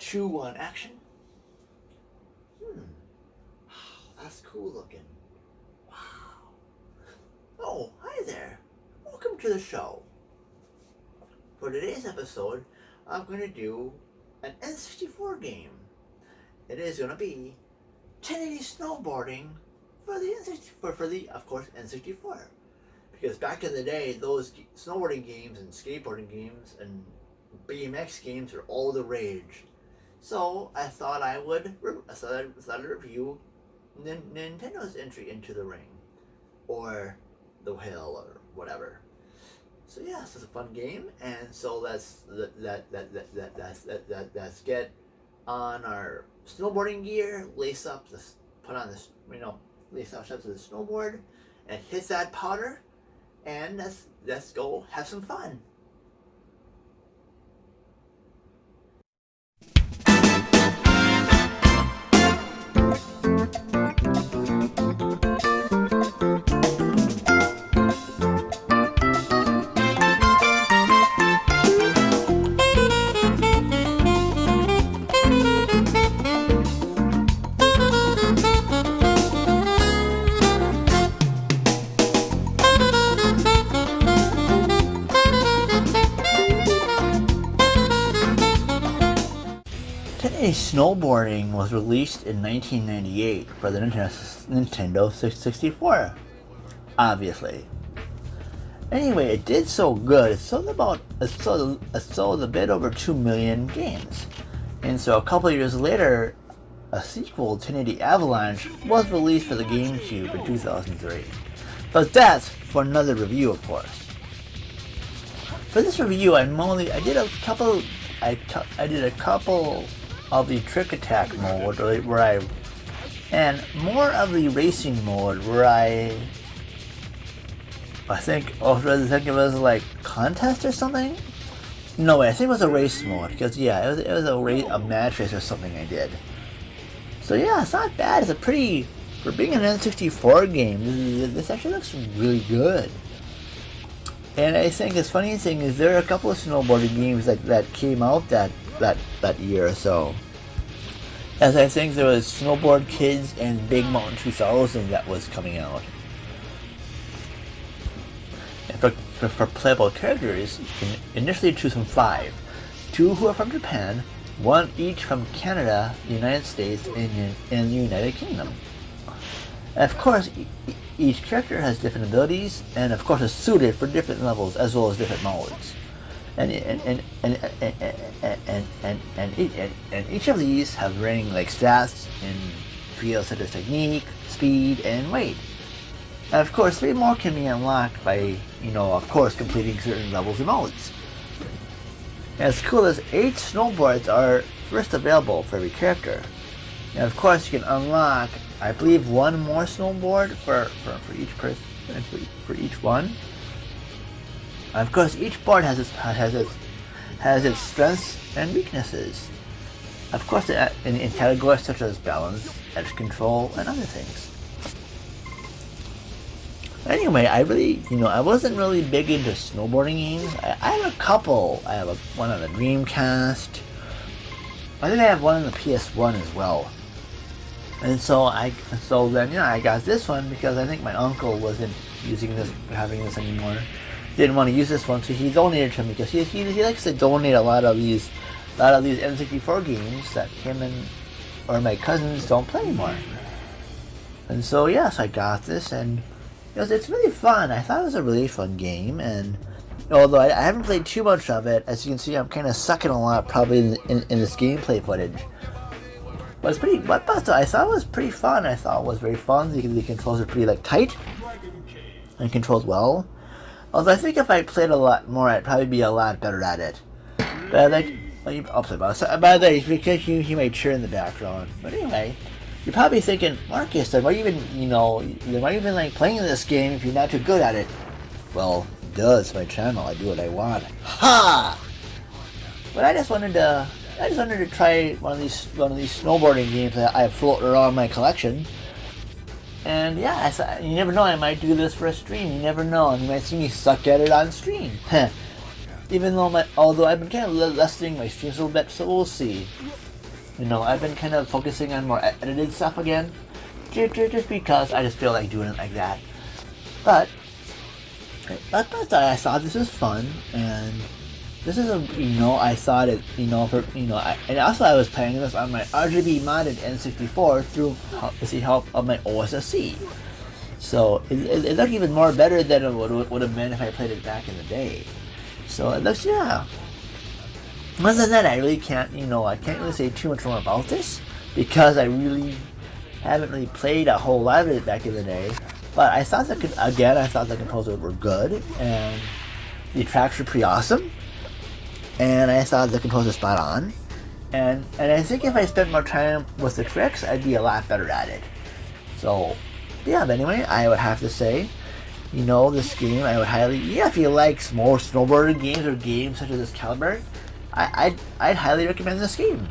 2, 1, action. That's cool looking. Wow. Oh, hi there. Welcome to the show. For today's episode, I'm going to do an N64 game. It is going to be 1080 snowboarding for the N64, for the, of course, N64. Because back in the day, those snowboarding games and skateboarding games and BMX games were all the rage. So I thought I would review Nintendo's entry into the ring, or the hill, or whatever. So yes, it's a fun game, and so let's get on our snowboarding gear, lace up this, put on this, lace up steps of the snowboard, and hit that powder, and let's go have some fun. Snowboarding was released in 1998 for the Nintendo 64, obviously. Anyway, it did so good. It sold a bit over 2 million games. And so a couple of years later, a sequel, 1080 Avalanche, was released for the GameCube in 2003. But that's for another review, of course. For this review, I did a couple of the trick attack mode, and more of the racing mode, where I think it was like contest or something. No way, I think it was a race mode, because yeah, it was a match race or something I did. So yeah, it's not bad. It's a pretty, for being an N64 game, this actually looks really good. And I think the funny thing is there are a couple of snowboarding games that came out that year or so. As I think there was Snowboard Kids and Big Mountain 2000 that was coming out. And for playable characters, you can initially choose from 5. 2 who are from Japan, 1 each from Canada, the United States, and the United Kingdom. And of course, each character has different abilities, and of course is suited for different levels as well as different modes. And each of these have varying stats in fields such as technique, speed, and weight. And of course, 3 more can be unlocked by, of course, completing certain levels and modes. As cool as 8 snowboards are first available for every character. And of course, you can unlock, I believe, 1 more snowboard for each person, for each one. Of course, each board has its strengths and weaknesses. Of course, in categories such as balance, edge control, and other things. Anyway, I wasn't really big into snowboarding games. I have a couple. I have one on the Dreamcast. I think I have one on the PS1 as well. And so then I got this one because I think my uncle wasn't having this anymore. Didn't want to use this one, so he donated to me because he likes to donate a lot of these N64 games that him or my cousins don't play anymore. And so yes, I got this, and it's really fun. I thought it was a really fun game, and although I haven't played too much of it, as you can see, I'm kind of sucking a lot probably in this gameplay footage. But it's pretty. But I thought it was pretty fun. I thought it was very fun. The controls are pretty tight and controlled well. Although I think if I played a lot more, I'd probably be a lot better at it. But I'll play about it. By the way, because he made sure in the background. But anyway, you're probably thinking, Marcus, why are you even playing this game if you're not too good at it? Well, duh, it's my channel. I do what I want. Ha! But I just wanted to try one of these snowboarding games that I have floating around my collection. And yeah, you never know, I might do this for a stream. You never know, and you might see me suck at it on stream. Although I've been kind of lessening my streams a little bit, so we'll see. I've been kind of focusing on more edited stuff again, just because I just feel like doing it like that. But I thought this was fun, and this is I thought it, and also I was playing this on my RGB modded N64 through with the help of my OSSC. So it looked even more better than it would have been if I played it back in the day. So it looks, yeah. Other than that, I really can't, I can't really say too much more about this, because I really haven't really played a whole lot of it back in the day. But I thought the composers were good, and the tracks were pretty awesome, and I thought the composer spot on, and I think if I spent more time with the tricks, I'd be a lot better at it. So, yeah. But anyway, I would have to say, this game I would highly, if you like more snowboarding games or games such as this caliber, I'd highly recommend this game.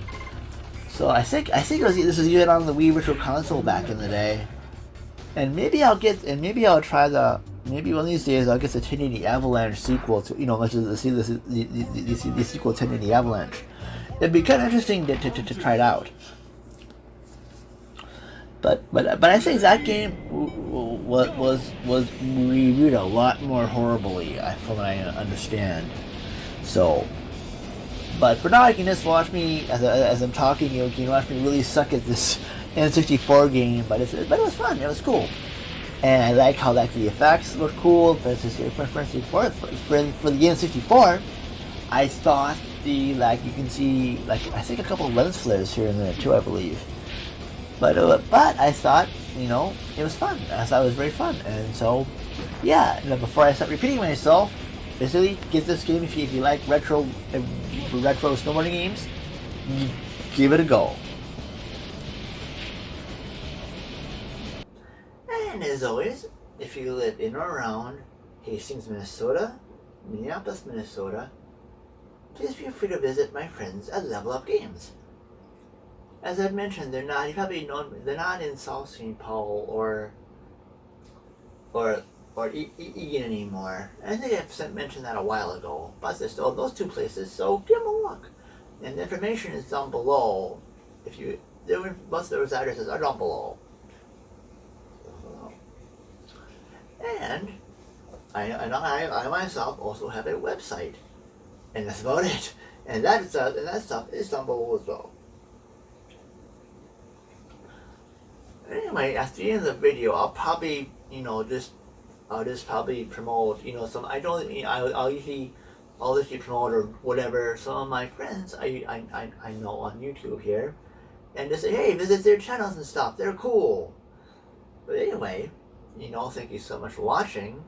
So I think this was even on the Wii Virtual Console back in the day. And maybe I'll try maybe one of these days I'll get the 1080 Avalanche sequel to, let's just see the sequel 1080 Avalanche. It'd be kind of interesting to try it out. But I think that game was reviewed a lot more horribly, from what I understand. So, but for now, you can just watch me as I'm talking. You can watch me really suck at this N64 game, but it was fun. It was cool, and I like how the effects look cool. For instance, for the N64, I thought you can see I think a couple of lens flares here and there too, I believe. But I thought it was fun. I thought it was very fun, and so yeah. Before I start repeating myself, basically get this game if you like retro snowboarding games. Give it a go. And as always, if you live in or around Hastings, Minnesota, Minneapolis, Minnesota, please feel free to visit my friends at Level Up Games. As I've mentioned, they're not in South St. Paul or Egan anymore. I think I've mentioned that a while ago, but they're still those two places, so give them a look. And the information is down below. Most of those addresses are down below. And I myself also have a website, and that's about it. And that stuff is down below as well. Anyway, at the end of the video, I'll probably just probably promote some. I'll usually promote or whatever some of my friends I know on YouTube here, and just say, hey, visit their channels and stuff. They're cool. But anyway, thank you so much for watching.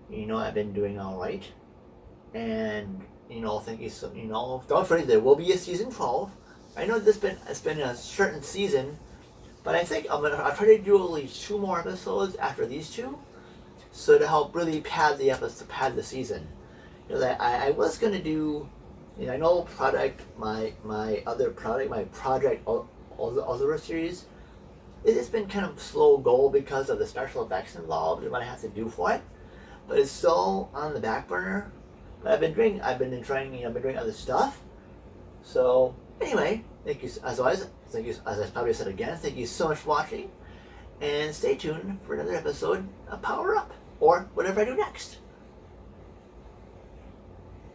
I've been doing all right, and thank you so. Don't forget there will be a season 12. I know it's been a certain season, but I think I'll try to do at least 2 more episodes after these 2, so to help really pad the season. I was gonna do, I know my Project Ozora series. It's been kind of slow goal because of the special effects involved and what I have to do for it, but it's still on the back burner. But I've been doing other stuff. So anyway, thank you as always. Thank you, as I probably said again. Thank you so much for watching, and stay tuned for another episode of Power Up or whatever I do next.